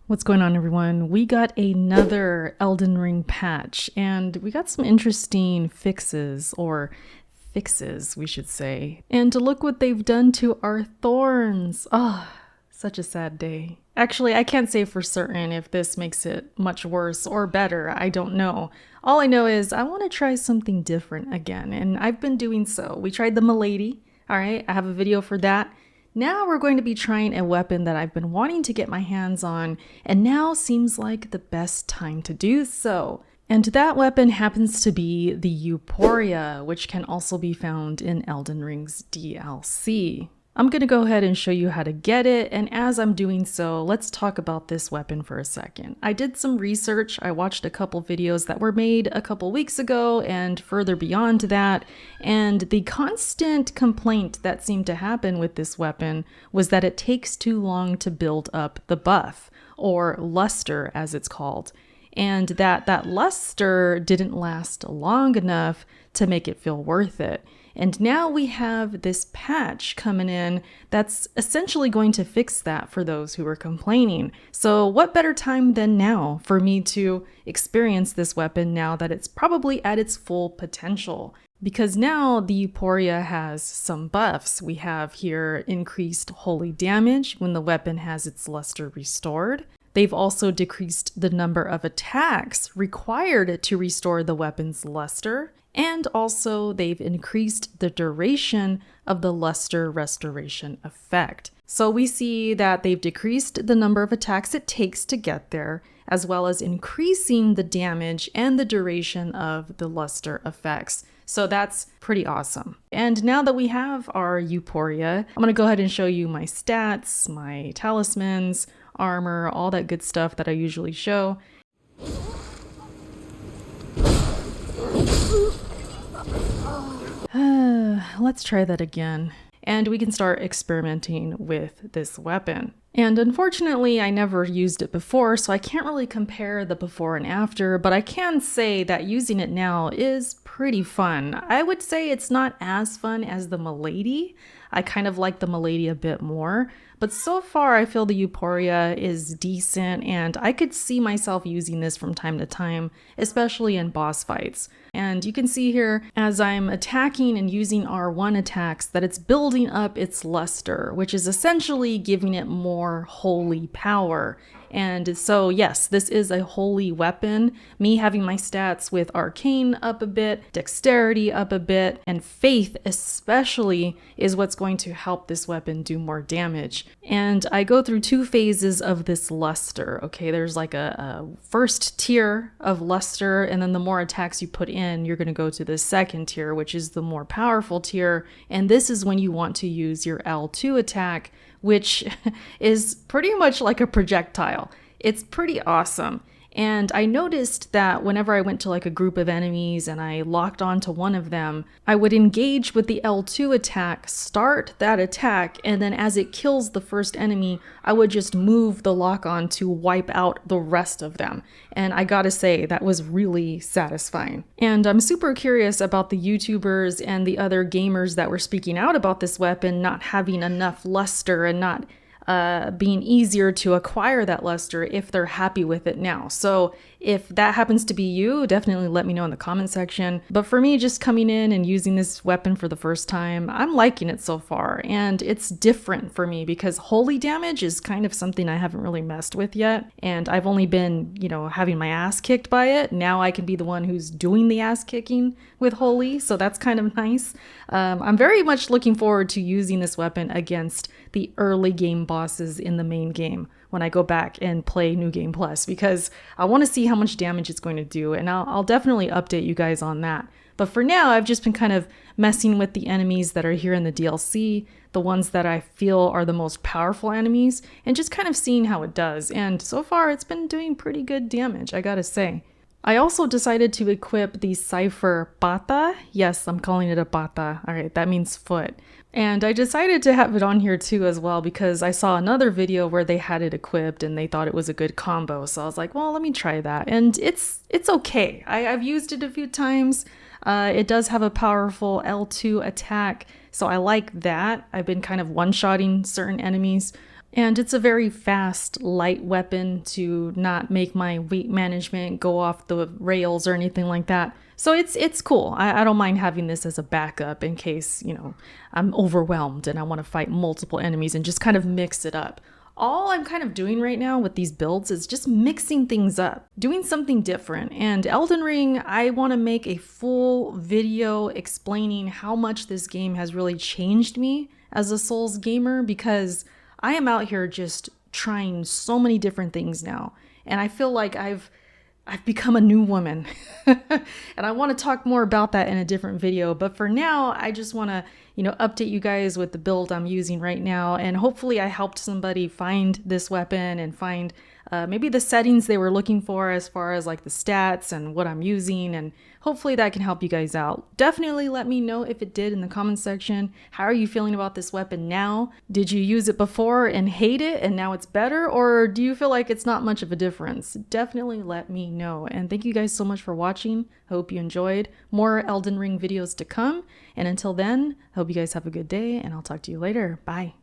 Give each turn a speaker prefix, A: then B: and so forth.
A: What's going on, everyone? We got another Elden Ring patch, and we got some interesting fixes, we should say. And to look what they've done to our thorns. Ah, such a sad day. Actually, I can't say for certain if this makes it much worse or better. I don't know. All I know is I want to try something different again, and I've been doing so. We tried the Milady. All right, I have a video for that. Now we're going to be trying a weapon that I've been wanting to get my hands on, and now seems like the best time to do so. And that weapon happens to be the Euporia, which can also be found in Elden Ring's DLC. I'm going to go ahead and show you how to get it, and as I'm doing so, let's talk about this weapon for a second. I did some research. I watched a couple videos that were made a couple weeks ago and further beyond that, and the constant complaint that seemed to happen with this weapon was that it takes too long to build up the buff, or luster as it's called, and that luster didn't last long enough to make it feel worth it. And now we have this patch coming in that's essentially going to fix that for those who are complaining. So what better time than now for me to experience this weapon now that it's probably at its full potential? Because now the Euporia has some buffs. We have here increased holy damage when the weapon has its luster restored. They've also decreased the number of attacks required to restore the weapon's luster. And also they've increased the duration of the luster restoration effect. So we see that they've decreased the number of attacks it takes to get there, as well as increasing the damage and the duration of the luster effects. So that's pretty awesome. And now that we have our Euporia, I'm going to go ahead and show you my stats, my talismans, armor, all that good stuff that I usually show. Let's try that again. And we can start experimenting with this weapon. And unfortunately, I never used it before, so I can't really compare the before and after, but I can say that using it now is pretty fun. I would say it's not as fun as the Milady. I kind of like the Milady a bit more, but so far I feel the Euporia is decent, and I could see myself using this from time to time, especially in boss fights. And you can see here, as I'm attacking and using R1 attacks, that it's building up its luster, which is essentially giving it more holy power. And so yes, this is a holy weapon. Me having my stats with arcane up a bit, dexterity up a bit, and faith especially is what's going to help this weapon do more damage. And I go through two phases of this luster. Okay, there's like a first tier of luster, and then the more attacks you put in, you're going to go to the second tier, which is the more powerful tier. And this is when you want to use your L2 attack, which is pretty much like a projectile. It's pretty awesome. And I noticed that whenever I went to like a group of enemies and I locked onto one of them, I would engage with the L2 attack, start that attack, and then as it kills the first enemy, I would just move the lock on to wipe out the rest of them. And I gotta say, that was really satisfying. And I'm super curious about the YouTubers and the other gamers that were speaking out about this weapon not having enough luster and not being easier to acquire that luster if they're happy with it now. So if that happens to be you, definitely let me know in the comment section. But for me, just coming in and using this weapon for the first time, I'm liking it so far. And it's different for me because holy damage is kind of something I haven't really messed with yet. And I've only been, having my ass kicked by it. Now I can be the one who's doing the ass kicking with holy. So that's kind of nice. I'm very much looking forward to using this weapon against the early game bosses in the main game when I go back and play New Game Plus, because I want to see how much damage it's going to do, and I'll definitely update you guys on that. But for now, I've just been kind of messing with the enemies that are here in the DLC, the ones that I feel are the most powerful enemies, and just kind of seeing how it does. And so far, it's been doing pretty good damage, I gotta say. I also decided to equip the Cypher Pata. Yes, I'm calling it a Pata. All right, that means foot. And I decided to have it on here too as well because I saw another video where they had it equipped and they thought it was a good combo. So I was like, well, let me try that. And it's okay. I've used it a few times. It does have a powerful L2 attack, so I like that. I've been kind of one-shotting certain enemies And it's a very fast, light weapon to not make my weight management go off the rails or anything like that. So it's cool. I don't mind having this as a backup in case, I'm overwhelmed and I want to fight multiple enemies and just kind of mix it up. All I'm kind of doing right now with these builds is just mixing things up, doing something different. And Elden Ring, I want to make a full video explaining how much this game has really changed me as a Souls gamer, because I am out here just trying so many different things now. And I feel like I've become a new woman. And I want to talk more about that in a different video. But for now, I just want to, update you guys with the build I'm using right now. And hopefully I helped somebody find this weapon and find maybe the settings they were looking for as far as like the stats and what I'm using. And hopefully that can help you guys out. Definitely let me know if it did in the comment section. How are you feeling about this weapon now? Did you use it before and hate it and now it's better? Or do you feel like it's not much of a difference? Definitely let me know. And thank you guys so much for watching. Hope you enjoyed. More Elden Ring videos to come. And until then, hope you guys have a good day and I'll talk to you later. Bye.